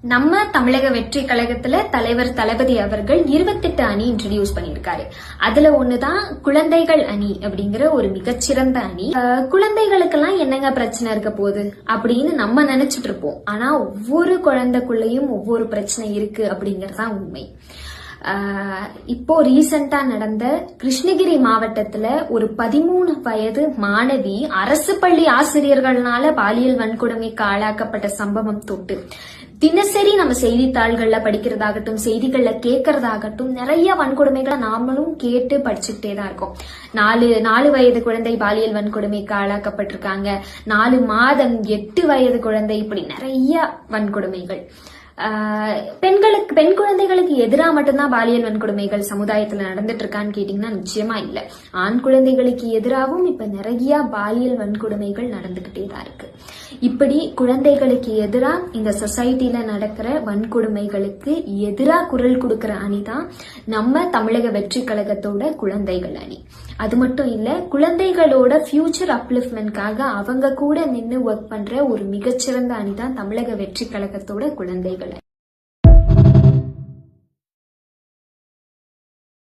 நம்ம தமிழக வெற்றி கழகத்துல தலைவர் தளபதி அவர்கள் 28 அணி இன்ட்ரடியூஸ் பண்ணியிருக்காரு. அதுல ஒண்ணுதான் குழந்தைகள் அணி அப்படிங்கிற ஒரு மிகச்சிறந்த அணி. குழந்தைகளுக்கெல்லாம் என்னங்க பிரச்சனை இருக்க போகுது அப்படின்னு நம்ம நினைச்சிட்டு இருப்போம். ஆனா ஒவ்வொரு குழந்தைக்குள்ளேயும் ஒவ்வொரு பிரச்சனை இருக்கு அப்படிங்கறதுதான் உண்மை. இப்போ ரீசெண்டா நடந்த கிருஷ்ணகிரி மாவட்டத்துல ஒரு 13 வயது மாணவி அரசு பள்ளி ஆசிரியர்களால பாலியல் வன்கொடுமைக்கு ஆளாக்கப்பட்ட சம்பவம் தொட்டு தினசரி நம்ம செய்தித்தாள்கள்ல படிக்கிறதாகட்டும், செய்திகள்ல கேட்கறதாகட்டும், நிறைய வன்கொடுமைகளை நாமளும் கேட்டு படிச்சுக்கிட்டே தான் இருக்கோம். 4 வயது குழந்தை பாலியல் வன்கொடுமைக்கு ஆளாக்கப்பட்டிருக்காங்க, 4 மாதம் 8 வயது குழந்தை, இப்படி நிறைய வன்கொடுமைகள். பெண் குழந்தைகளுக்கு எதிராக மட்டும்தான் பாலியல் வன்கொடுமைகள் சமுதாயத்துல நடந்துட்டு இருக்கான்னு கேட்டீங்கன்னா நிச்சயமா இல்ல. ஆண் குழந்தைகளுக்கு எதிராகவும் இப்ப நிறைய பாலியல் வன்கொடுமைகள் நடந்துகிட்டே தான் இருக்கு. இப்படி குழந்தைகளுக்கு எதிராக இந்த சொசைட்டில நடக்கிற வன்கொடுமைகளுக்கு எதிராக குரல் கொடுக்கிற அணிதான் நம்ம தமிழக வெற்றி கழகத்தோட குழந்தைகள் அணி. அது மட்டும் இல்ல, குழந்தைகளோட ஃபியூச்சர் அப்லிஃப்ட்மெண்ட்காக அவங்க கூட நின்று ஒர்க் பண்ற ஒரு மிகச்சிறந்த அணி தான் தமிழக வெற்றி கழகத்தோட குழந்தைகள்